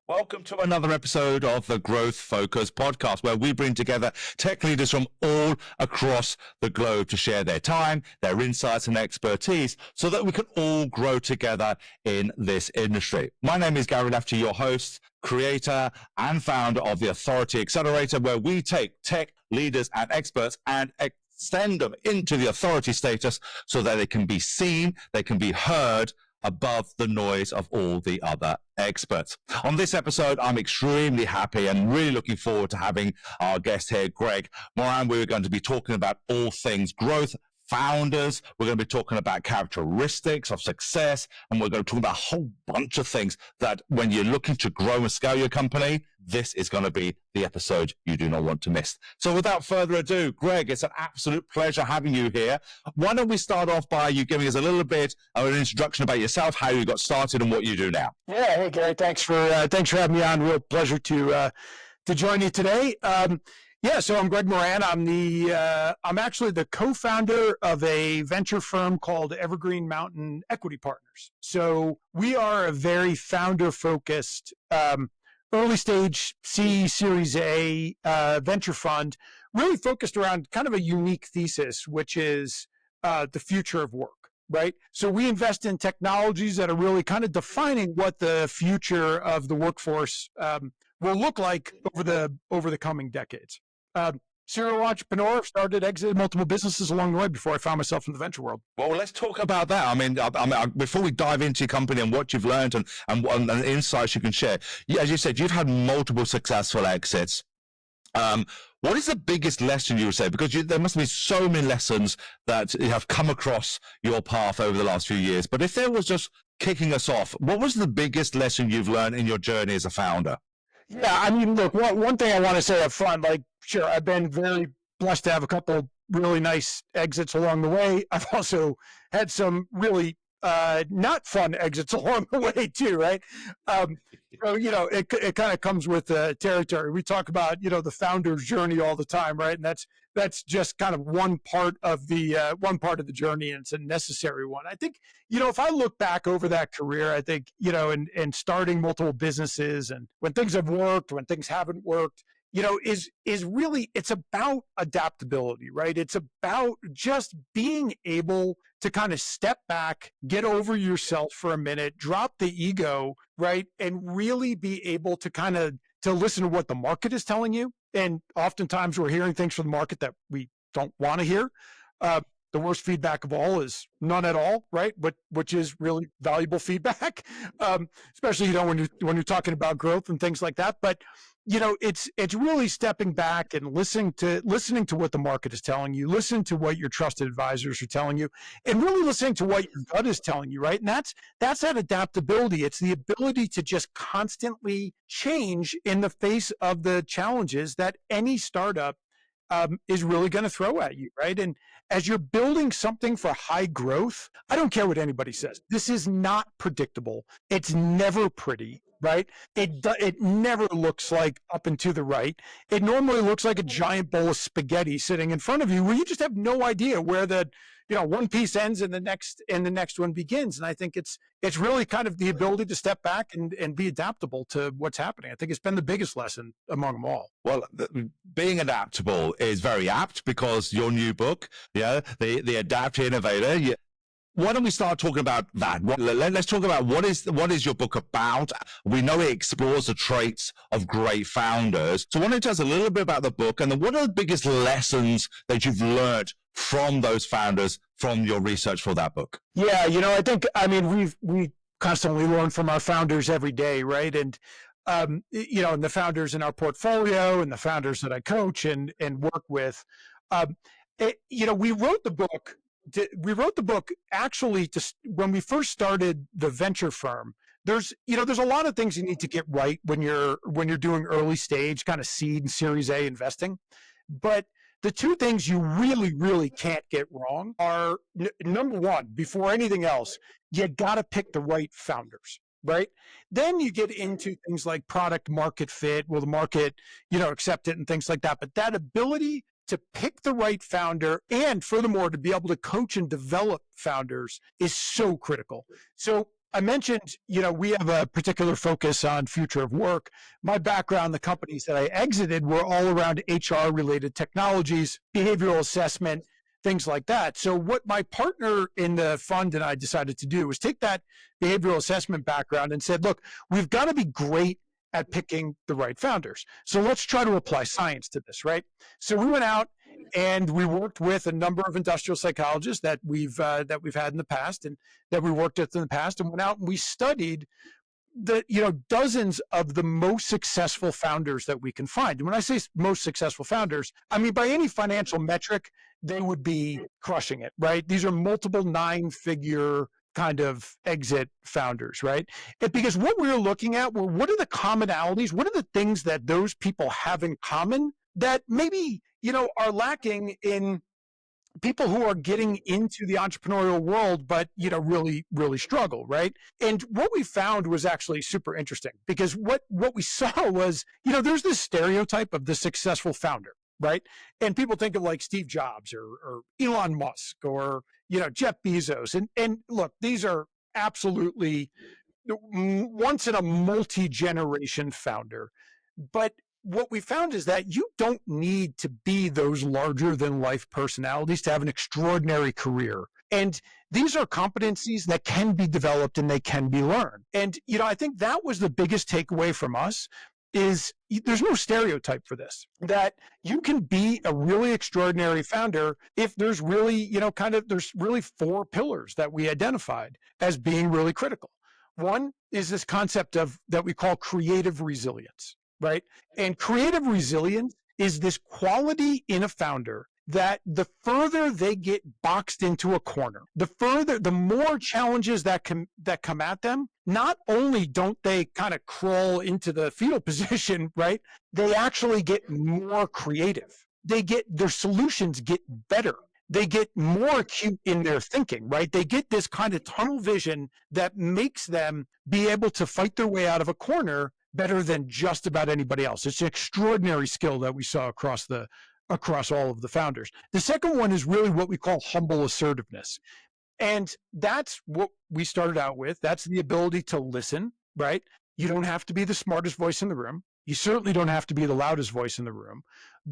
Welcome to another episode of the Growth Focus podcast, where we bring together tech leaders from all across the globe to share their time, their insights and expertise so that we can all grow together in this industry. My name is Gary Lafferty, your host, creator and founder of the Authority Accelerator, where we take tech leaders and experts and extend them into the authority status so that they can be seen, they can be heard above the noise of all the other experts. On this episode, I'm extremely happy and really looking forward to having our guest here, Greg Moran. We're going to be talking about all things growth, founders. We're going to be talking about characteristics of success, and we're going to talk about a whole bunch of things that when you're looking to grow and scale your company, this is going to be the episode you do not want to miss. So without further ado, Greg, it's an absolute pleasure having you here. Why don't we start off by you giving us a little bit of an introduction about yourself, how you got started and what you do now? Yeah, hey Gary, thanks for having me on. Real pleasure to join you today. So I'm Greg Moran. I'm actually the co-founder of a venture firm called Evergreen Mountain Equity Partners. So we are a very founder-focused, early stage C, Series A venture fund, really focused around kind of a unique thesis, which is the future of work. Right. So we invest in technologies that are really kind of defining what the future of the workforce will look like over the coming decades. Serial entrepreneur, exited multiple businesses along the way before I found myself in the venture world. Well, let's talk about that. I mean, before we dive into your company and what you've learned and insights you can share, as you said, you've had multiple successful exits. What is the biggest lesson you would say? Because there must be so many lessons that you have come across your path over the last few years. But if there was just kicking us off, what was the biggest lesson you've learned in your journey as a founder? Yeah, I mean, look, one thing I want to say up front, sure, I've been very blessed to have a couple really nice exits along the way. I've also had some really not fun exits along the way too, right? So, it kind of comes with territory. We talk about, the founder's journey all the time, right? And that's just kind of one part of the journey, and it's a necessary one. I think, if I look back over that career, I think, and starting multiple businesses and when things have worked, when things haven't worked, is really, it's about adaptability, right? It's about just being able to kind of step back, get over yourself for a minute, drop the ego, right? And really be able to to listen to what the market is telling you. And oftentimes we're hearing things from the market that we don't want to hear. The worst feedback of all is none at all, right? Which is really valuable feedback, especially, when you're talking about growth and things like that. But it's really stepping back and listening to what the market is telling you, listen to what your trusted advisors are telling you, and really listening to what your gut is telling you, right? And that's that adaptability. It's the ability to just constantly change in the face of the challenges that any startup is really going to throw at you, right? And as you're building something for high growth, I don't care what anybody says. This is not predictable. It's never pretty, right? It never looks like up and to the right. It normally looks like a giant bowl of spaghetti sitting in front of you where you just have no idea where the one piece ends and the next one begins. And I think it's really kind of the ability to step back and be adaptable to what's happening. I think it's been the biggest lesson among them all. Well, being adaptable is very apt because your new book, the Adapt Innovator. Why don't we start talking about that? Let's talk about what is your book about? We know it explores the traits of great founders. So why don't you tell us a little bit about the book, and then what are the biggest lessons that you've learned from those founders from your research for that book? Yeah, we constantly learn from our founders every day, right? And and the founders in our portfolio and the founders that I coach and work with, we wrote the book. We wrote the book actually when we first started the venture firm. There's a lot of things you need to get right when you're doing early stage kind of seed and Series A investing, but the two things you really, really can't get wrong are number one, before anything else, you got to pick the right founders, right? Then you get into things like product market fit. Will the market, accept it and things like that? But that ability to pick the right founder and furthermore, to be able to coach and develop founders is so critical. So I mentioned, we have a particular focus on future of work. My background, the companies that I exited were all around HR related technologies, behavioral assessment, things like that. So what my partner in the fund and I decided to do was take that behavioral assessment background and said, look, we've got to be great at picking the right founders. So let's try to apply science to this, right? So we went out and we worked with a number of industrial psychologists that we've had in the past and that we worked with in the past, and went out and we studied dozens of the most successful founders that we can find. And when I say most successful founders, I mean by any financial metric, they would be crushing it, right? These are multiple 9-figure kind of exit founders, right? Because what we were looking at were, what are the commonalities? What are the things that those people have in common that maybe, are lacking in people who are getting into the entrepreneurial world, but, really, really struggle, right? And what we found was actually super interesting, because what we saw was, there's this stereotype of the successful founder, right? And people think of like Steve Jobs or Elon Musk or, Jeff Bezos. And look, these are absolutely once in a multi-generation founder. But what we found is that you don't need to be those larger than life personalities to have an extraordinary career. And these are competencies that can be developed and they can be learned. And, I think that was the biggest takeaway from us, is there's no stereotype for this, that you can be a really extraordinary founder if there's really, there's really 4 pillars that we identified as being really critical. One is this concept of that we call creative resilience, right? And creative resilience is this quality in a founder that the further they get boxed into a corner, the more challenges that come at them, not only don't they kind of crawl into the fetal position, right? They actually get more creative. Their solutions get better. They get more acute in their thinking, right? They get this kind of tunnel vision that makes them be able to fight their way out of a corner better than just about anybody else. It's an extraordinary skill that we saw across all of the founders. The second one is really what we call humble assertiveness. And that's what we started out with. That's the ability to listen, right? You don't have to be the smartest voice in the room. You certainly don't have to be the loudest voice in the room.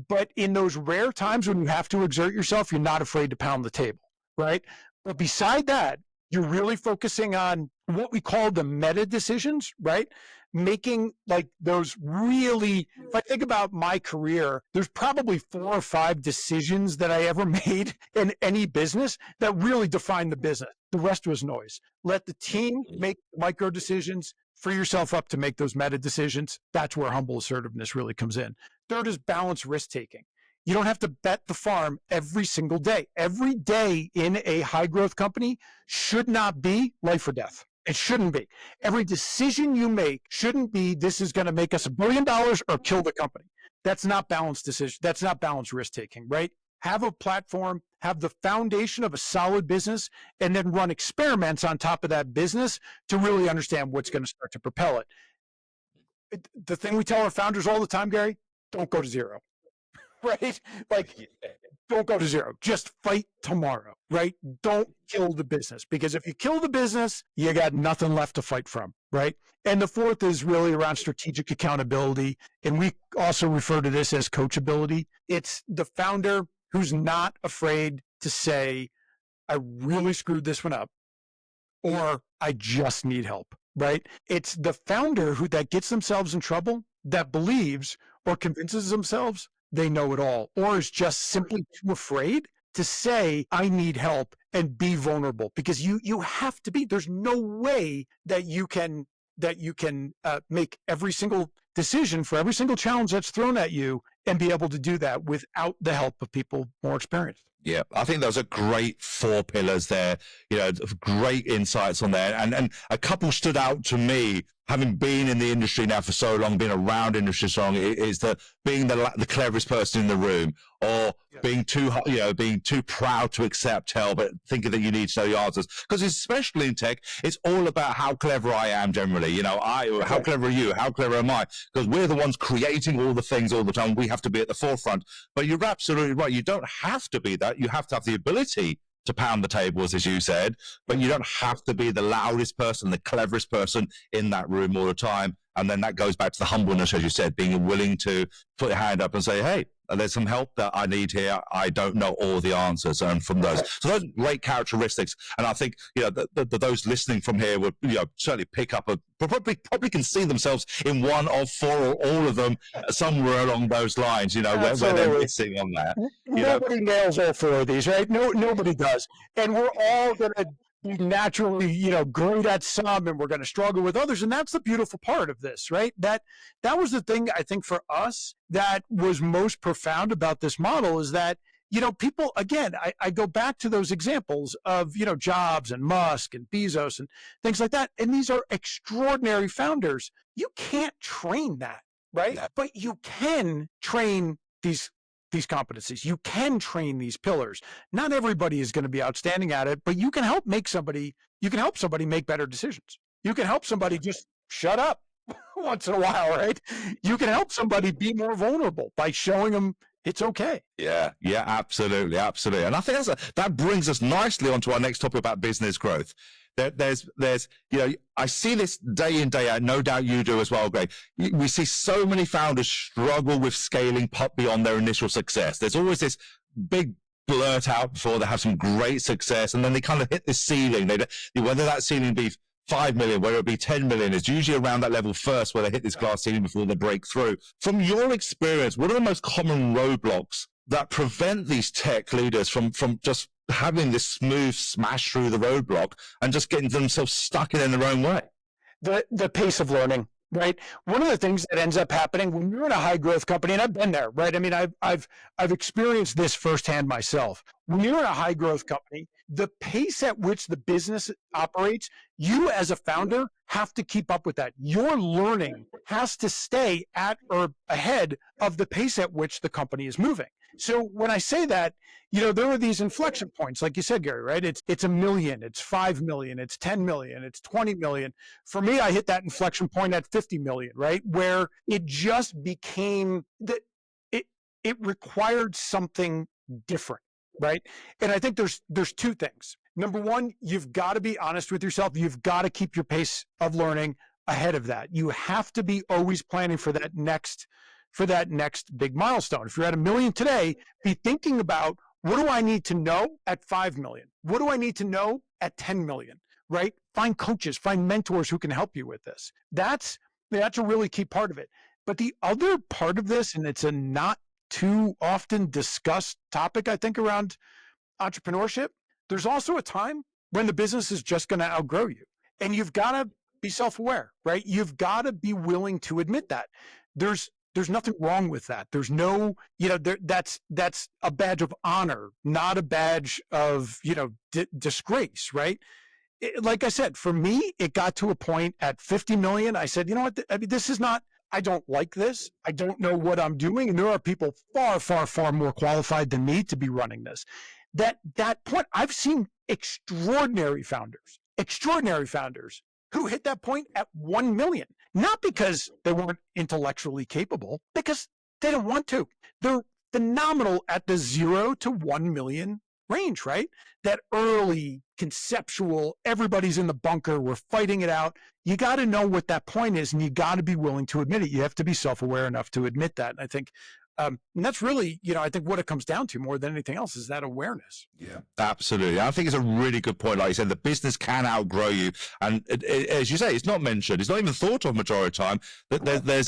But in those rare times when you have to exert yourself, you're not afraid to pound the table, right? But beside that, you're really focusing on what we call the meta decisions, right? Making like those really, if I think about my career, there's probably 4 or 5 decisions that I ever made in any business that really define the business. The rest was noise. Let the team make micro decisions, free yourself up to make those meta decisions. That's where humble assertiveness really comes in. Third is balanced risk taking. You don't have to bet the farm every single day. Every day in a high growth company should not be life or death. It shouldn't be. Every decision you make shouldn't be, this is going to make us $1 billion or kill the company. That's not balanced decision. That's not balanced risk taking, right? Have a platform, have the foundation of a solid business, and then run experiments on top of that business to really understand what's going to start to propel it. The thing we tell our founders all the time, Gary, don't go to zero. Right? Like, don't go to zero. Just fight tomorrow, right? Don't kill the business, because if you kill the business, you got nothing left to fight from, right? And the fourth is really around strategic accountability. And we also refer to this as coachability. It's the founder who's not afraid to say, I really screwed this one up, or I just need help, right? It's the founder that gets themselves in trouble, that believes or convinces themselves they know it all, or is just simply too afraid to say, I need help, and be vulnerable, because you have to be. There's no way that you can make every single decision for every single challenge that's thrown at you and be able to do that without the help of people more experienced. Yeah, I think those are great 4 pillars there, great insights on there. And a couple stood out to me, having been in the industry now for so long, been around industry so long, is that being the cleverest person in the room, or being too proud to accept help, but thinking that you need to know the answers. Because especially in tech, it's all about how clever I am generally. How clever are you? How clever am I? Because we're the ones creating all the things all the time. We have to be at the forefront. But you're absolutely right. You don't have to be that. You have to have the ability to pound the tables, as you said, but you don't have to be the loudest person, the cleverest person in that room all the time. And then that goes back to the humbleness, as you said, being willing to put your hand up and say, hey, there's some help that I need here. I don't know all the answers. And from those, so those great characteristics. And I think, those listening from here would, certainly pick up probably can see themselves in one of four or all of them somewhere along those lines, where they're missing on that. Nobody nails all four of these, right? No, nobody does. And we're all going to be naturally, great at some, and we're going to struggle with others. And that's the beautiful part of this, right? That was the thing, I think, for us that was most profound about this model is that, people, again, I go back to those examples of, Jobs and Musk and Bezos and things like that. And these are extraordinary founders. You can't train that, right? Yeah. But you can train these competencies. You can train these pillars. Not everybody is going to be outstanding at it, but you can help somebody make better decisions. You can help somebody just shut up once in a while, right? You can help somebody be more vulnerable by showing them it's okay. Yeah, absolutely. And I think that brings us nicely onto our next topic about business growth. There's, I see this day in, day out. No doubt you do as well, Greg. We see so many founders struggle with scaling beyond their initial success. There's always this big blurt out before they have some great success, and then they kind of hit the ceiling. Whether that ceiling be 5 million, whether it be 10 million, it's usually around that level first where they hit this glass ceiling before they break through. From your experience, what are the most common roadblocks that prevent these tech leaders from just having this smooth smash through the roadblock and just getting themselves stuck in their own way? The pace of learning, right? One of the things that ends up happening when you're in a high growth company, and I've been there, right? I mean, I've experienced this firsthand myself. When you're in a high growth company, the pace at which the business operates, you as a founder have to keep up with that. Your learning has to stay at or ahead of the pace at which the company is moving. So when I say that, there are these inflection points, like you said, Gary, right? It's $1 million, it's 5 million, it's 10 million, it's 20 million. For me, I hit that inflection point at 50 million, right? Where it just became that it required something different, right? And I think there's two things. Number one, you've got to be honest with yourself. You've got to keep your pace of learning ahead of that. You have to be always planning for that next big milestone. If you're at $1 million today, be thinking about, what do I need to know at 5 million? What do I need to know at 10 million, right? Find coaches, find mentors who can help you with this. That's a really key part of it. But the other part of this, and it's a not too often discussed topic, I think, around entrepreneurship, there's also a time when the business is just going to outgrow you. And you've got to be self-aware, right? You've got to be willing to admit that. There's nothing wrong with that. There's no, that's a badge of honor, not a badge of, disgrace, right? Like I said, for me, it got to a point at 50 million. I said, you know what? This is not, I don't like this. I don't know what I'm doing. And there are people far, far, far more qualified than me to be running this. That point, I've seen extraordinary founders who hit that point at 1 million, not because they weren't intellectually capable, because they don't want to. They're phenomenal at the 0 to 1 million range, right? That early conceptual, everybody's in the bunker, we're fighting it out. You got to know what that point is, and you got to be willing to admit it. You have to be self-aware enough to admit that. And I think and that's really, I think what it comes down to more than anything else is that awareness. Yeah, absolutely. I think it's a really good point. Like you said, the business can outgrow you. And as you say, it's not mentioned. It's not even thought of majority of the time. There's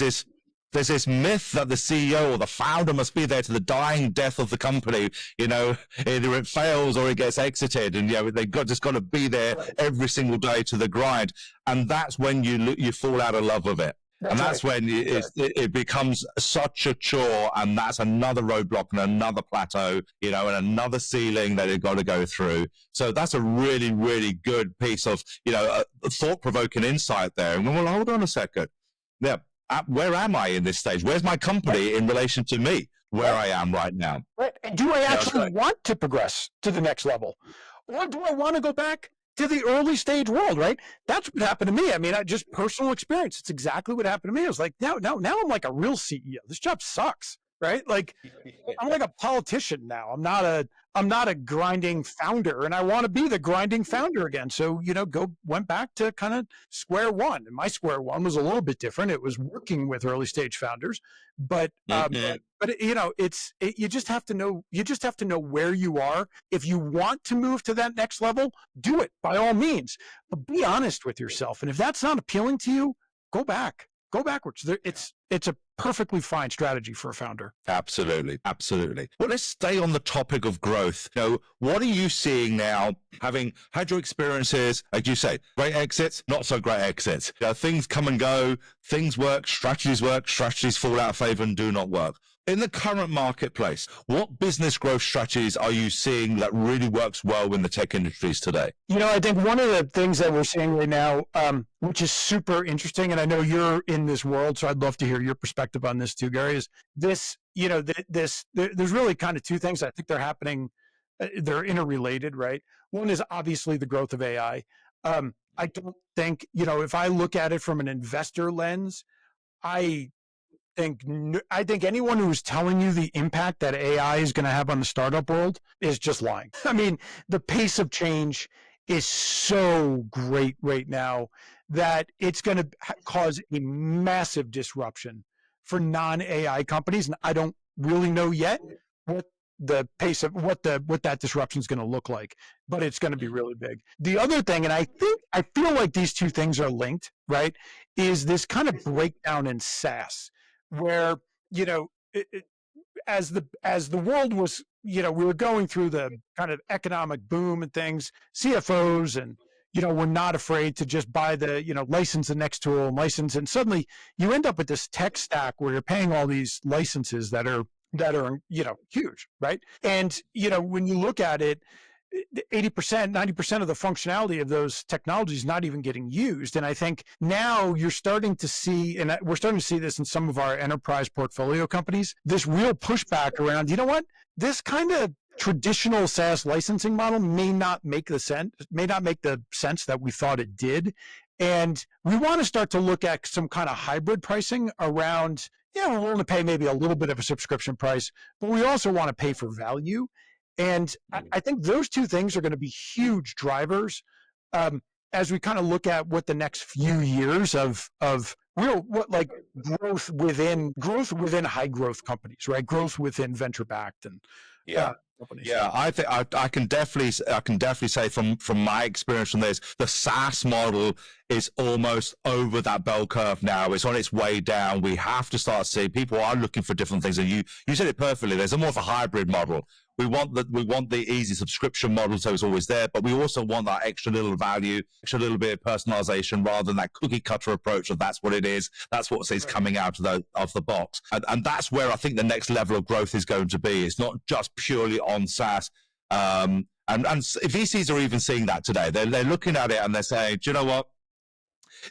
this myth that the CEO or the founder must be there to the dying death of the company. Either it fails or it gets exited, and they've just got to be there every single day to the grind. And that's when you fall out of love with it. That's right. When it becomes such a chore, and that's another roadblock and another plateau, and another ceiling that you've got to go through. So that's a really, really good piece of, a thought-provoking insight there. And well, hold on a second. Yeah, where am I in this stage? Where's my company in relation to me, where I am right now? Right. And do I actually want to progress to the next level? Or do I want to go back to the early stage world, right? That's what happened to me. I mean, just personal experience. It's exactly what happened to me. I was like, now I'm like a real CEO. This job sucks, right? Like I'm like a politician now. I'm not a grinding founder, and I want to be the grinding founder again. So, went back to kind of square one. And my square one was a little bit different. It was working with early stage founders, but you just have to know. You just have to know where you are. If you want to move to that next level, do it by all means. But be honest with yourself. And if that's not appealing to you, go back. Go backwards. It's a perfectly fine strategy for a founder. Absolutely. Absolutely. Well, let's stay on the topic of growth. What are you seeing now, having had your experiences, like you say, great exits, not so great exits? Things come and go, things work, strategies fall out of favor and do not work. In the current marketplace, what business growth strategies are you seeing that really works well in the tech industries today? I think one of the things that we're seeing right now, which is super interesting, and I know you're in this world, so I'd love to hear your perspective on this too, Gary, is this, there's really kind of two things I think they're happening. They're interrelated, right? One is obviously the growth of AI. I don't think, if I look at it from an investor lens, I think anyone who's telling you the impact that AI is going to have on the startup world is just lying. I mean, the pace of change is so great right now that it's going to cause a massive disruption for non-AI companies. And I don't really know yet what the pace of what that disruption is going to look like, but it's going to be really big. The other thing, and I feel like these two things are linked, right, is this kind of breakdown in SaaS, where as the world was, we were going through the kind of economic boom and things, CFOs and were not afraid to just buy the license the next tool and license, and suddenly you end up with this tech stack where you're paying all these licenses that are huge, right? And when you look at it, 80%, 90% of the functionality of those technologies is not even getting used. And I think now you're starting to see, and we're starting to see this in some of our enterprise portfolio companies, this real pushback around, this kind of traditional SaaS licensing model may not make the sense that we thought it did. And we want to start to look at some kind of hybrid pricing around, we're willing to pay maybe a little bit of a subscription price, but we also want to pay for value. And I think those two things are going to be huge drivers as we kind of look at what the next few years of real growth within high growth companies, right? Growth within venture backed and companies. Yeah, I think I can definitely say from my experience from this, the SaaS model is almost over that bell curve now. It's on its way down. We have to start seeing people are looking for different things, and you said it perfectly. There's more of a hybrid model. We want the easy subscription model, so it's always there, but we also want that extra little value, extra little bit of personalization, rather than that cookie cutter approach of that's what it is, that's what is coming out of the box, and that's where I think the next level of growth is going to be. It's not just purely on SaaS, and VCs are even seeing that today. They're looking at it and they're saying, do you know what?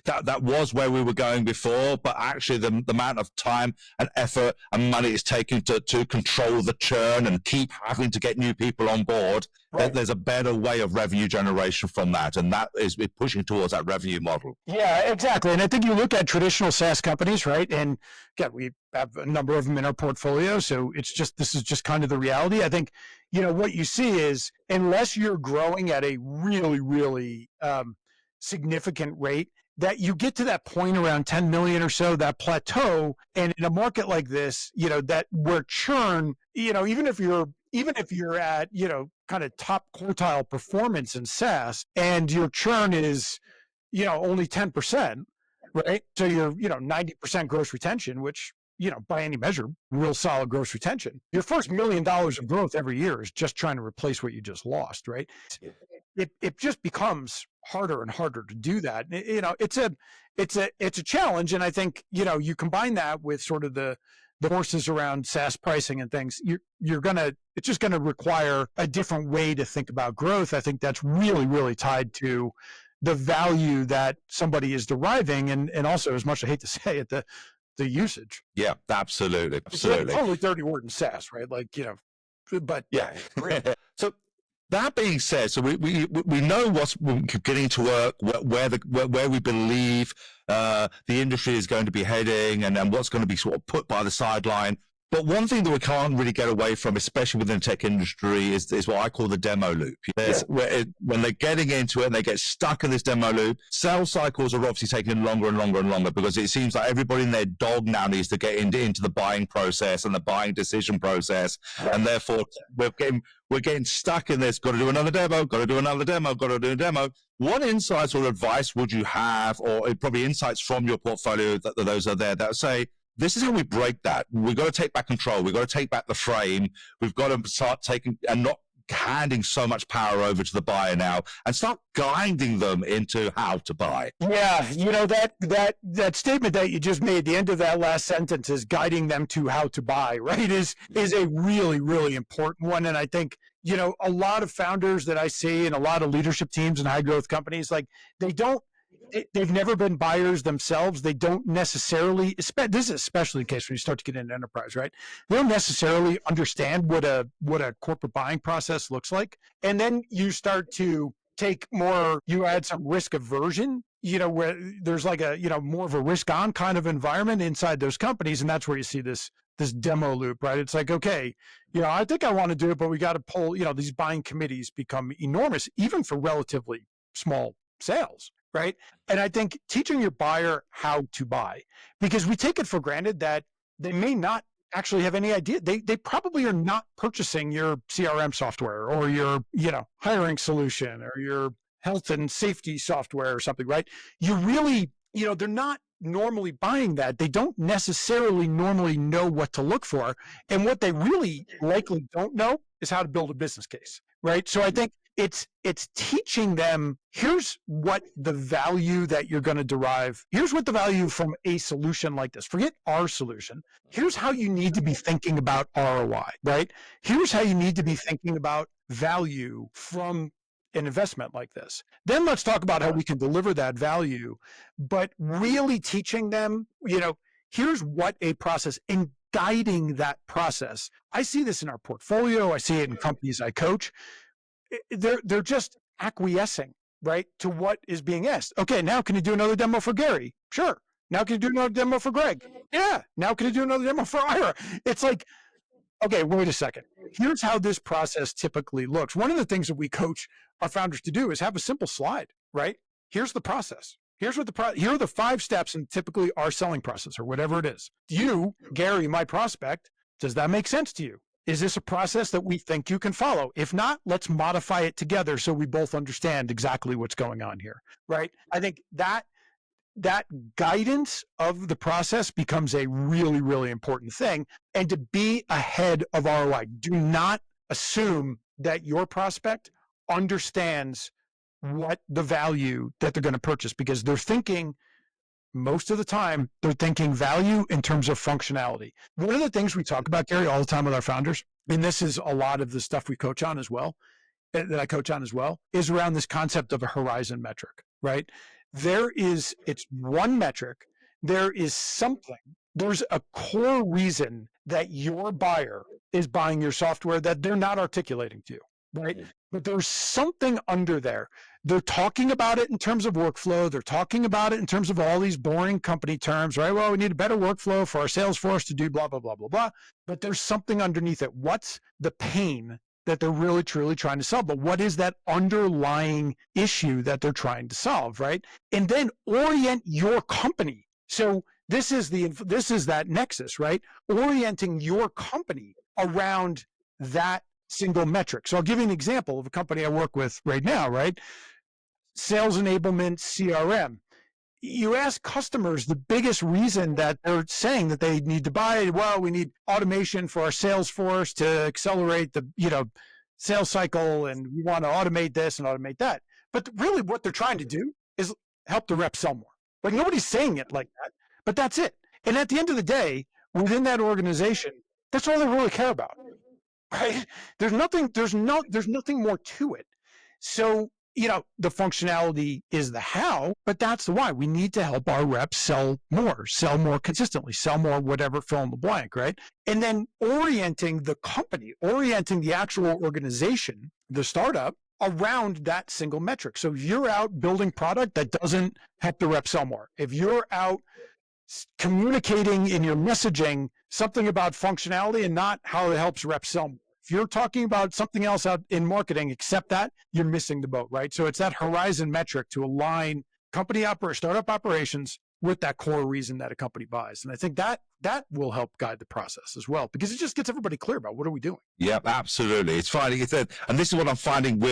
That was where we were going before, but actually the amount of time and effort and money it's taking to control the churn and keep having to get new people on board, right, there's a better way of revenue generation from that, and that is we're pushing towards that revenue model. Yeah, exactly. And I think you look at traditional SaaS companies, right? And again, we have a number of them in our portfolio, so this is just kind of the reality. I think what you see is, unless you're growing at a really, really significant rate, that you get to that point around 10 million or so, that plateau. And in a market like this, that where churn, even if you're at, kind of top quartile performance in SaaS and your churn is, only 10%, right? So you're, 90% gross retention, which, by any measure, real solid gross retention. Your first $1 million of growth every year is just trying to replace what you just lost, right? It just becomes harder and harder to do that. It's a challenge. And I think, you combine that with sort of the forces around SaaS pricing and things, it's just gonna require a different way to think about growth. I think that's really, really tied to the value that somebody is deriving, and also, as much as I hate to say it, the usage. Yeah, absolutely. It's like a totally dirty word in SaaS, right? But yeah. So that being said, so we know what's getting to work, where we believe the industry is going to be heading, and what's going to be sort of put by the sideline. But one thing that we can't really get away from, especially within the tech industry, is what I call the demo loop. When they're getting into it and they get stuck in this demo loop, sales cycles are obviously taking longer and longer and longer because it seems like everybody and their dog now needs to get into the buying process and the buying decision process. Right. And therefore, we're getting stuck in this, got to do another demo, got to do another demo, got to do a demo. What insights or advice would you have, or probably insights from your portfolio that those are there that say, this is how we break that. We've got to take back control. We've got to take back the frame. We've got to start taking and not handing so much power over to the buyer now and start guiding them into how to buy. Yeah, that statement that you just made, the end of that last sentence is guiding them to how to buy, right? Is a really, really important one. And I think, a lot of founders that I see and a lot of leadership teams and high growth companies, like they've never been buyers themselves. They don't necessarily, this is especially the case when you start to get into enterprise, right? They don't necessarily understand what a corporate buying process looks like. And then you start to you add some risk aversion, where there's like more of a risk on kind of environment inside those companies. And that's where you see this demo loop, right? It's like, okay, I think I want to do it, but we got to pull, these buying committees become enormous, even for relatively small sales. Right. And I think teaching your buyer how to buy, because we take it for granted that they may not actually have any idea. They probably are not purchasing your CRM software or your, hiring solution or your health and safety software or something, right? You really, they're not normally buying that. They don't necessarily normally know what to look for. And what they really likely don't know is how to build a business case, right? So I think it's teaching them, here's what the value that you're going to derive. Here's what the value from a solution like this. Forget our solution. Here's how you need to be thinking about ROI, right? Here's how you need to be thinking about value from an investment like this. Then let's talk about how we can deliver that value, but really teaching them, here's what a process and guiding that process. I see this in our portfolio. I see it in companies I coach. They're just acquiescing, right, to what is being asked. Okay, now can you do another demo for Gary? Sure. Now can you do another demo for Greg? Yeah. Now can you do another demo for Ira? It's like, okay, wait a second. Here's how this process typically looks. One of the things that we coach our founders to do is have a simple slide, right? Here's the process. Here's what here are the 5 steps in typically our selling process or whatever it is. You, Gary, my prospect, does that make sense to you? Is this a process that we think you can follow? If not, let's modify it together so we both understand exactly what's going on here, right? I think that guidance of the process becomes a really, really important thing. And to be ahead of ROI, do not assume that your prospect understands what the value that they're going to purchase, because they're thinking, most of the time, they're thinking value in terms of functionality. One of the things we talk about, Gary, all the time with our founders, and this is a lot of the stuff we coach on as well, that I coach on as well, is around this concept of a horizon metric, right? It's one metric. There's a core reason that your buyer is buying your software that they're not articulating to you, right? But there's something under there. They're talking about it in terms of workflow. They're talking about it in terms of all these boring company terms, right? Well, we need a better workflow for our sales force to do blah, blah, blah, blah, blah. But there's something underneath it. What's the pain that they're really, truly trying to solve? But what is that underlying issue that they're trying to solve, right? And then orient your company. So this is that nexus, right? Orienting your company around that single metric. So I'll give you an example of a company I work with right now, right? Sales enablement CRM. You ask customers the biggest reason that they're saying that they need to buy, well, we need automation for our sales force to accelerate the, sales cycle, and we want to automate this and automate that. But really what they're trying to do is help the rep sell more. Like, nobody's saying it like that, but that's it. And at the end of the day, within that organization, that's all they really care about. Right? There's nothing more to it. So, the functionality is the how, but that's the why. We need to help our reps sell more consistently, sell more, whatever, fill in the blank, right? And then orienting the company, orienting the actual organization, the startup, around that single metric. So if you're out building product that doesn't help the rep sell more, if you're out communicating in your messaging something about functionality and not how it helps reps sell more. If you're talking about something else out in marketing, except that, you're missing the boat, right? So it's that horizon metric to align startup operations with that core reason that a company buys. And I think that will help guide the process as well, because it just gets everybody clear about what are we doing. Yeah, absolutely. It's finding it, and this is what I'm finding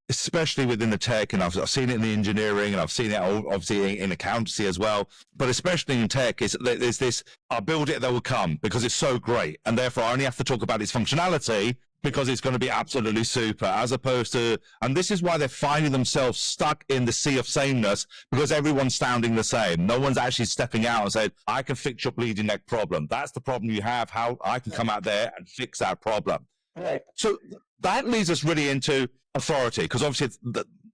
especially within the tech, and I've seen it in the engineering, and I've seen it obviously in accountancy as well, but especially in tech, is there's this, I'll build it, they will come, because it's so great, and therefore I only have to talk about its functionality because it's going to be absolutely super, as opposed to, and this is why they're finding themselves stuck in the sea of sameness, because everyone's sounding the same. No one's actually stepping out and saying, I can fix your bleeding neck problem. That's the problem you have, how I can come out there and fix that problem. Right. So that leads us really into authority, because obviously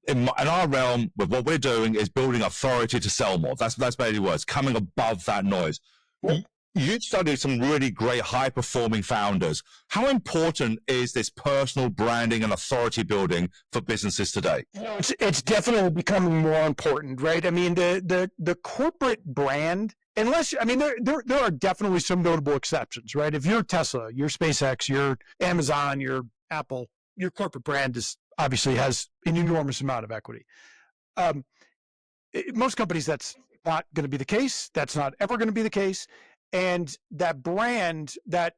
in our realm, with what we're doing is building authority to sell more. That's basically words, coming above that noise. Yep. You studied some really great high-performing founders. How important is this personal branding and authority building for businesses today? It's definitely becoming more important, right? I mean, the corporate brand, there are definitely some notable exceptions, right? If you're Tesla, you're SpaceX, you're Amazon, you're Apple, your corporate brand obviously has an enormous amount of equity. Most companies, that's not going to be the case. That's not ever going to be the case. And that brand, that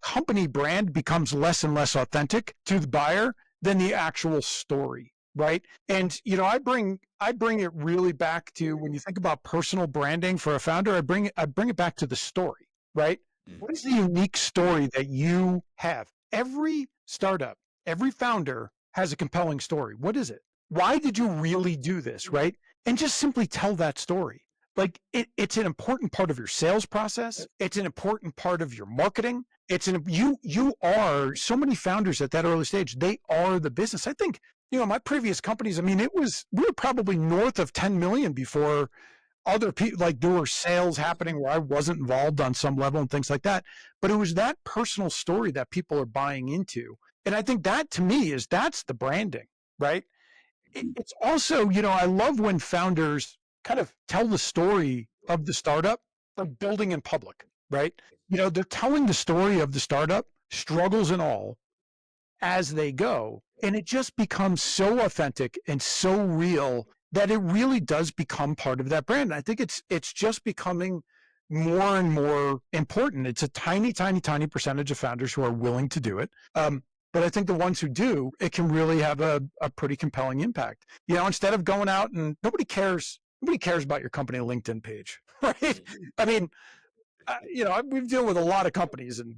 company brand becomes less and less authentic to the buyer than the actual story, right? And, I bring it really back to, when you think about personal branding for a founder, I bring it back to the story, right? What is the unique story that you have? Every startup, every founder has a compelling story. What is it? Why did you really do this, right? And just simply tell that story. Like it's an important part of your sales process. It's an important part of your marketing. You are so many founders at that early stage. They are the business. I think, my previous companies, we were probably north of 10 million before other people, like there were sales happening where I wasn't involved on some level and things like that. But it was that personal story that people are buying into. And I think that, to me, that's the branding, right? It's also, I love when founders kind of tell the story of the startup, like building in public, right? They're telling the story of the startup, struggles and all, as they go. And it just becomes so authentic and so real that it really does become part of that brand. And I think it's just becoming more and more important. It's a tiny, tiny, tiny percentage of founders who are willing to do it. But I think the ones who do, it can really have a pretty compelling impact. Instead of going out and nobody cares about your company LinkedIn page, right? We've dealt with a lot of companies, and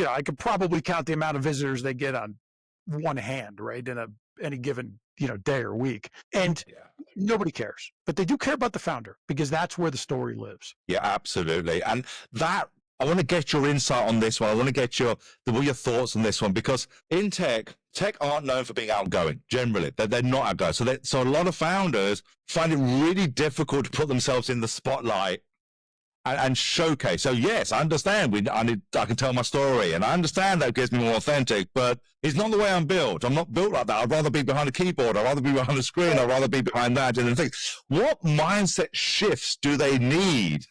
I could probably count the amount of visitors they get on one hand, right, in any given day or week, and nobody cares. But they do care about the founder, because that's where the story lives. Yeah, absolutely. And that, I want to get your insight on this one. I want to get your thoughts on this one, because in tech aren't known for being outgoing. Generally, they're not outgoing. So a lot of founders find it really difficult to put themselves in the spotlight and showcase. So yes, I understand. I can tell my story, and I understand that gives me more authentic. But it's not the way I'm built. I'm not built like that. I'd rather be behind a keyboard. I'd rather be behind a screen. I'd rather be behind that. And things. What mindset shifts do they need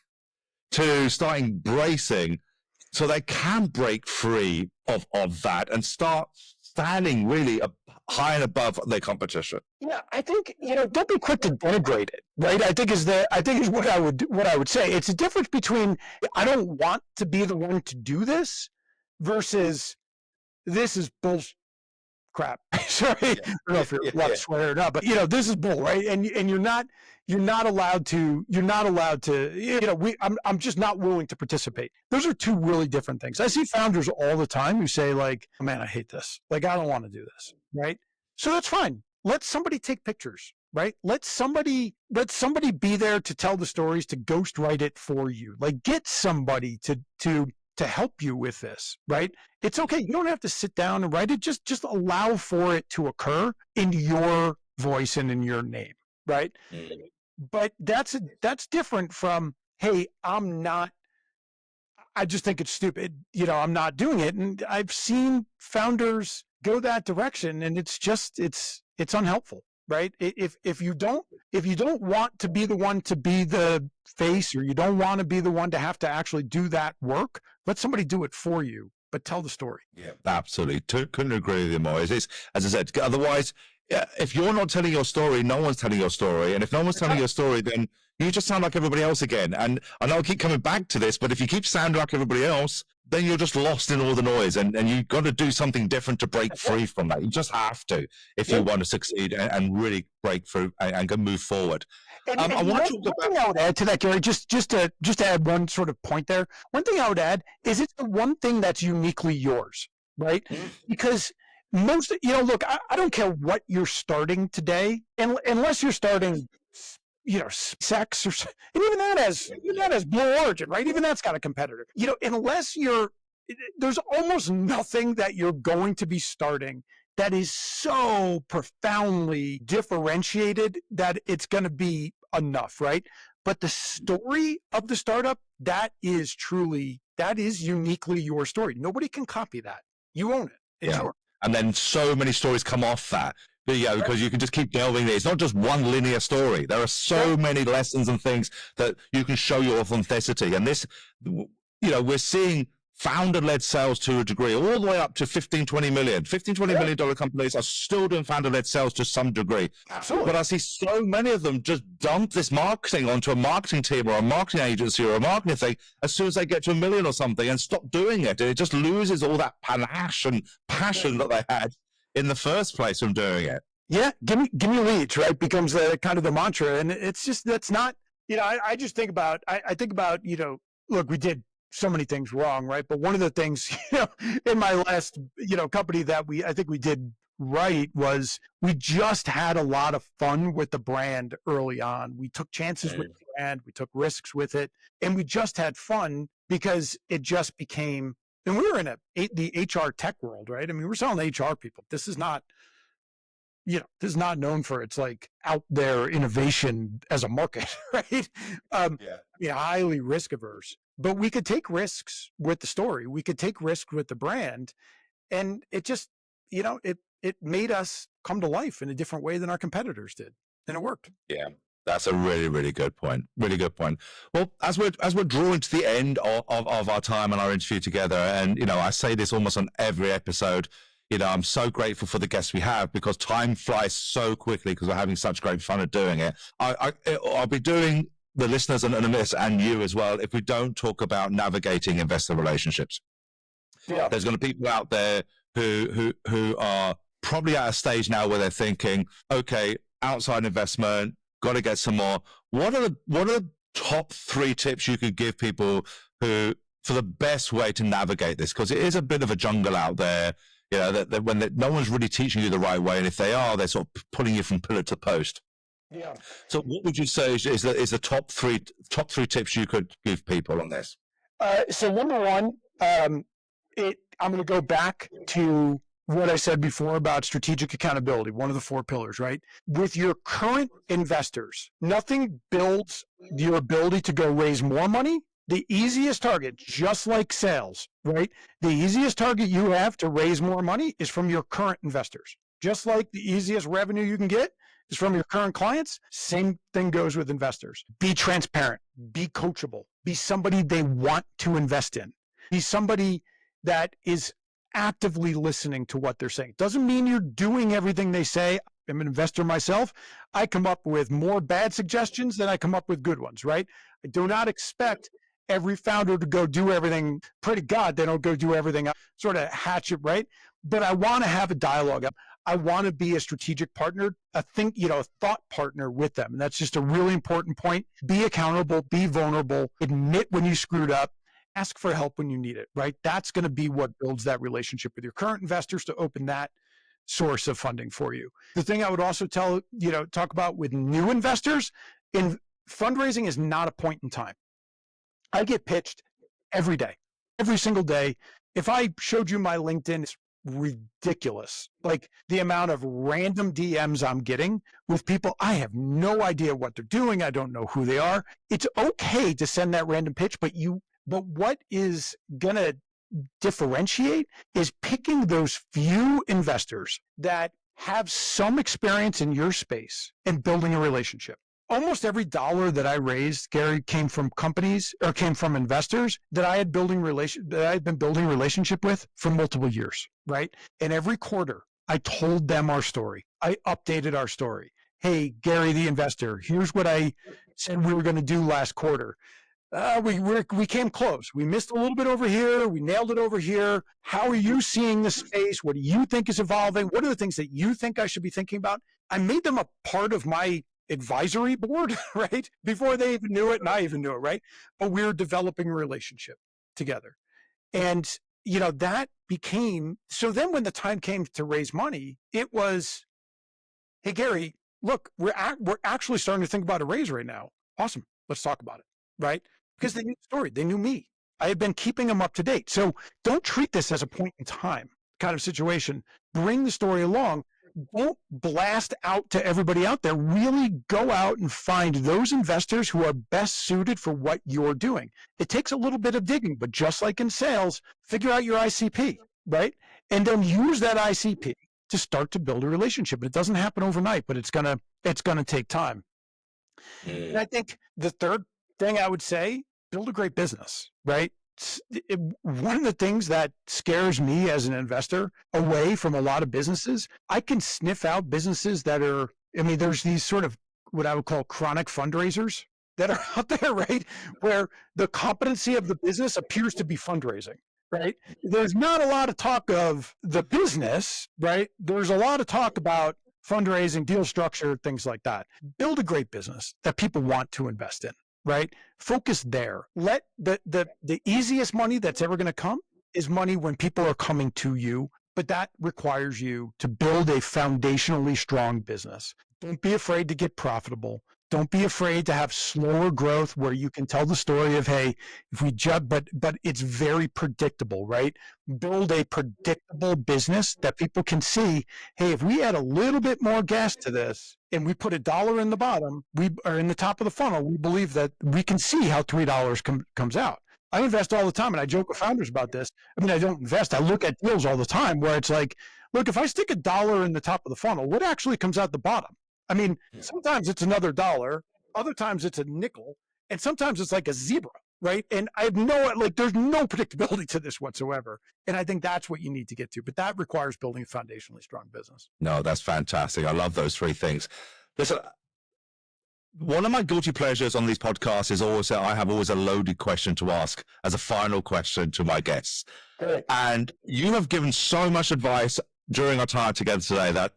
to start embracing so they can break free of that and start standing really high and above their competition? Yeah, I think, don't be quick to denigrate it, right? I think is what I would say. It's a difference between, I don't want to be the one to do this, versus this is bullshit crap. Sorry, I don't know if you're allowed to swear or not, but this is bull, right? And you're not allowed to, I'm just not willing to participate. Those are two really different things. I see founders all the time who say, like, oh, man, I hate this. Like, I don't want to do this, right? So that's fine. Let somebody take pictures, right? Let somebody be there to tell the stories, to ghostwrite it for you. Like, get somebody to help you with this, right? It's okay. You don't have to sit down and write it. Just allow for it to occur in your voice and in your name, right? But that's different from, hey, I just think it's stupid. I'm not doing it. And I've seen founders go that direction, and it's unhelpful. right? If you don't want to be the one to be the face, or you don't want to be the one to have to actually do that work, let somebody do it for you, but tell the story. Yeah, absolutely. Couldn't agree with you more. It's, as I said, otherwise, if you're not telling your story, no one's telling your story. And if no one's telling your story, then you just sound like everybody else again. And I know I keep coming back to this, but if you keep sounding like everybody else, then you're just lost in all the noise. And you've got to do something different to break free from that. You just have to if you want to succeed and really break through and move forward. And I want to talk one thing I would add to that, Gary, just to add one sort of point there. One thing I would add is it's the one thing that's uniquely yours, right? Because most, look, I don't care what you're starting today, unless you're starting, sex or, and even that has Blue Origin, right? Even that's got a competitor. Unless there's almost nothing that you're going to be starting that is so profoundly differentiated that it's going to be enough, right? But the story of the startup, that is uniquely your story. Nobody can copy that. You own it. It's yours. And then so many stories come off that. Because you can just keep delving there. It's not just one linear story. There are so many lessons and things that you can show your authenticity. And this, we're seeing founder-led sales to a degree, all the way up to 15, 20 million. $20 million companies are still doing founder-led sales to some degree. Absolutely. But I see so many of them just dump this marketing onto a marketing team or a marketing agency or a marketing thing as soon as they get to 1 million or something and stop doing it. And it just loses all that panache and passion that they had in the first place from doing it. Yeah, give me leads, right? Becomes kind of the mantra. And it's just, that's not, I just think about, I think about, look, we did so many things wrong, right? But one of the things, in my last, company that I think we did right was we just had a lot of fun with the brand early on. We took chances with the brand, we took risks with it, and we just had fun because it just became, and we were in the HR tech world, right? I mean, we're selling HR people. This is not known for its like out there innovation as a market, right? Highly risk averse, but we could take risks with the story. We could take risks with the brand, and it just, it made us come to life in a different way than our competitors did, and it worked. Yeah. That's a really, really good point. Really good point. Well, as we're drawing to the end of our time and our interview together, and I say this almost on every episode, I'm so grateful for the guests we have because time flies so quickly because we're having such great fun at doing it. I'll be doing the listeners and and you as well if we don't talk about navigating investor relationships. Yeah. There's going to be people out there who are probably at a stage now where they're thinking, okay, outside investment, got to get some more. What are the top 3 tips you could give people for the best way to navigate this? Because it is a bit of a jungle out there. That when no one's really teaching you the right way, and if they are, they're sort of pulling you from pillar to post. Yeah. So, what would you say is the top three tips you could give people on this? So, number one, I'm going to go back to what I said before about strategic accountability. One of the 4 pillars, right? With your current investors, nothing builds your ability to go raise more money. The easiest target, just like sales, right? The easiest target you have to raise more money is from your current investors. Just like the easiest revenue you can get is from your current clients, same thing goes with investors. Be transparent, be coachable, be somebody they want to invest in. Be somebody that is actively listening to what they're saying. Doesn't mean you're doing everything they say. I'm an investor myself. I come up with more bad suggestions than I come up with good ones, right? I do not expect every founder to go do everything. Pray to God they don't go do everything, sort of hatch it, right? But I want to have a dialogue. I want to be a strategic partner, a thought partner with them. And that's just a really important point. Be accountable, be vulnerable, admit when you screwed up, ask for help when you need it, right? That's going to be what builds that relationship with your current investors to open that source of funding for you. The thing I would also talk about with new investors, in fundraising is not a point in time. I get pitched every day, every single day. If I showed you my LinkedIn, it's ridiculous. Like the amount of random DMs I'm getting with people, I have no idea what they're doing. I don't know who they are. It's okay to send that random pitch, but what is going to differentiate is picking those few investors that have some experience in your space in building a relationship. Almost every dollar that I raised, Gary, came from companies or came from investors that I had been building relationship with for multiple years, right? And every quarter, I told them our story. I updated our story. Hey, Gary, the investor, here's what I said we were going to do last quarter. We came close. We missed a little bit over here. We nailed it over here. How are you seeing the space? What do you think is evolving? What are the things that you think I should be thinking about? I made them a part of my advisory board, right? Before they even knew it, and I even knew it, right? But we were developing a relationship together. And, that became, so then when the time came to raise money, it was, hey, Gary, look, we're actually starting to think about a raise right now. Awesome. Let's talk about it, right? Because they knew the story. They knew me. I had been keeping them up to date. So don't treat this as a point in time kind of situation. Bring the story along. Don't blast out to everybody out there. Really go out and find those investors who are best suited for what you're doing. It takes a little bit of digging, but just like in sales, figure out your ICP, right? And then use that ICP to start to build a relationship. It doesn't happen overnight, but it's gonna take time. And I think the third thing I would say, build a great business, right? One of the things that scares me as an investor away from a lot of businesses, I can sniff out businesses that are, there's these sort of what I would call chronic fundraisers that are out there, right? Where the competency of the business appears to be fundraising, right? There's not a lot of talk of the business, right? There's a lot of talk about fundraising, deal structure, things like that. Build a great business that people want to invest in. Right? Focus there. Let the easiest money that's ever going to come is money when people are coming to you, but that requires you to build a foundationally strong business. Don't be afraid to get profitable. Don't be afraid to have slower growth where you can tell the story of, hey, if we jump, but it's very predictable, right? Build a predictable business that people can see, hey, if we add a little bit more gas to this and we put $1 in the bottom, we are in the top of the funnel, we believe that we can see how $3 comes out. I invest all the time, and I joke with founders about this. I don't invest. I look at deals all the time where it's like, look, if I stick $1 in the top of the funnel, what actually comes out the bottom? Sometimes it's another $1, other times it's a nickel, and sometimes it's like a zebra, right? And there's no predictability to this whatsoever. And I think that's what you need to get to. But that requires building a foundationally strong business. No, that's fantastic. I love those three things. Listen, one of my guilty pleasures on these podcasts is always that I have always a loaded question to ask as a final question to my guests. Great. And you have given so much advice during our time together today that,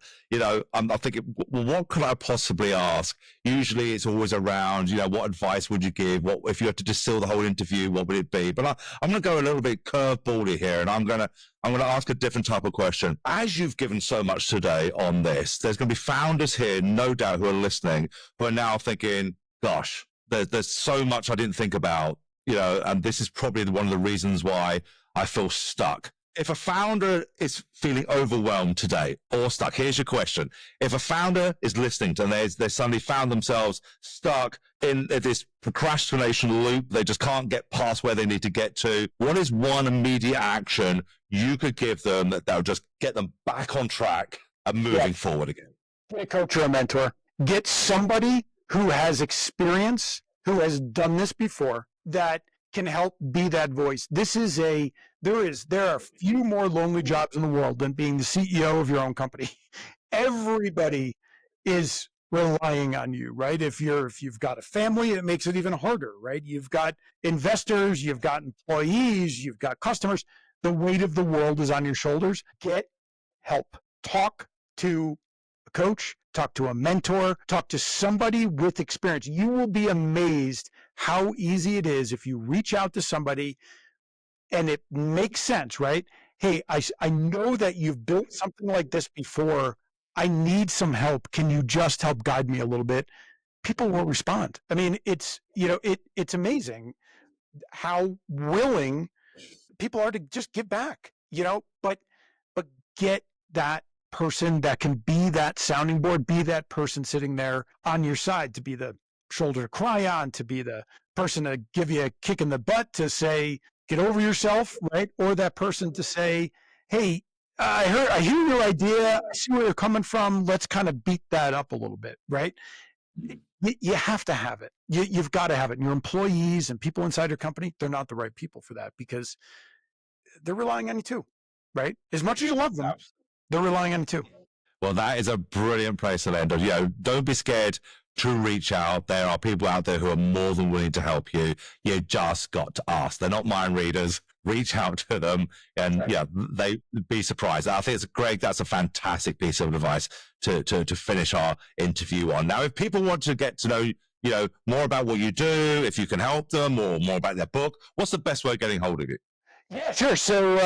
I'm thinking, well, what could I possibly ask? Usually it's always around, what advice would you give? What, if you had to distill the whole interview, what would it be? But I'm going to go a little bit curvebally here, and I'm going to ask a different type of question. As you've given so much today on this, there's going to be founders here, no doubt, who are listening, who are now thinking, gosh, there's so much I didn't think about, and this is probably one of the reasons why I feel stuck. If a founder is feeling overwhelmed today or stuck, here's your question. If a founder is listening and they suddenly found themselves stuck in this procrastination loop, they just can't get past where they need to get to, what is one immediate action you could give them that'll just get them back on track and moving forward again? Get a coach or a mentor. Get somebody who has experience, who has done this before, that can help be that voice. There are few more lonely jobs in the world than being the CEO of your own company. Everybody is relying on you, right? If you've got a family, it makes it even harder, right? You've got investors, you've got employees, you've got customers. The weight of the world is on your shoulders. Get help. Talk to a coach, talk to a mentor, talk to somebody with experience. You will be amazed how easy it is if you reach out to somebody and it makes sense, right? Hey, I know that you've built something like this before. I need some help. Can you just help guide me a little bit? People will respond. It's amazing how willing people are to just give back, but get that person that can be that sounding board, be that person sitting there on your side, to be the shoulder to cry on, to be the person to give you a kick in the butt, to say, get over yourself, right? Or that person to say, hey, I hear your idea. I see where you're coming from. Let's kind of beat that up a little bit, right? You have to have it. You've got to have it. And your employees and people inside your company, they're not the right people for that because they're relying on you too, right? As much as you love them, they're relying on you too. Well, that is a brilliant place to end. Don't be scared to reach out. There are people out there who are more than willing to help you. You just got to ask. They're not mind readers. Reach out to them, and they be surprised. I think Greg, that's a fantastic piece of advice to finish our interview on. Now, if people want to get to know more about what you do, if you can help them, or more about their book, what's the best way of getting hold of you? Yeah, sure. So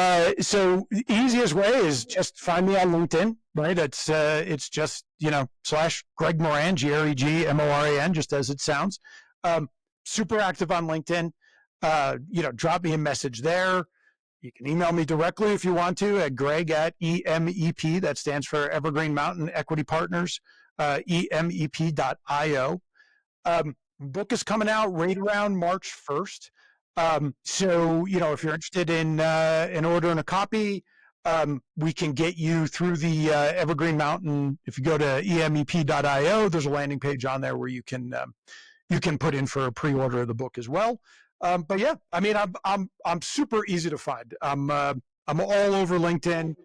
the easiest way is just find me on LinkedIn, right? It's just, / Greg Moran, GregMoran, just as it sounds. Super active on LinkedIn. Drop me a message there. You can email me directly if you want to at greg@EMEP. That stands for Evergreen Mountain Equity Partners, EMEP.io. Book is coming out right around March 1st. So, if you're interested in ordering a copy, we can get you through the Evergreen Mountain. If you go to emep.io, there's a landing page on there where you can put in for a pre-order of the book as well. But yeah, I mean, I'm super easy to find. I'm all over LinkedIn, a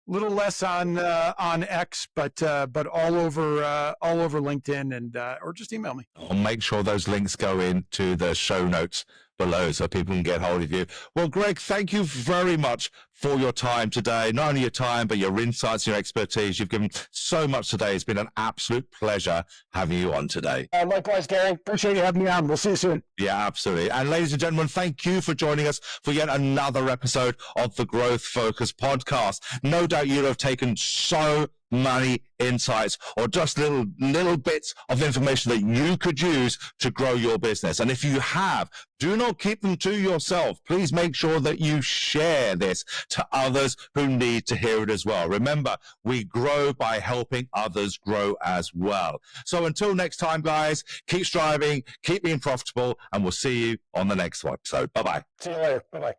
little less on X, but all over LinkedIn, and or just email me. I'll make sure those links go into the show notes below so people can get hold of you. Well, Greg, thank you very much for your time today. Not only your time, but your insights, your expertise. You've given so much today. It's been an absolute pleasure having you on today. Likewise, Gary. Appreciate you having me on. We'll see you soon. Yeah, absolutely. And ladies and gentlemen, thank you for joining us for yet another episode of the Growth Focus podcast. No doubt you'll have taken so many insights or just little bits of information that you could use to grow your business. And if you have, do not keep them to yourself. Please make sure that you share this to others who need to hear it as well. Remember, we grow by helping others grow as well. So until next time, guys, keep striving, keep being profitable, and we'll see you on the next one. So bye-bye. See you later. Bye-bye.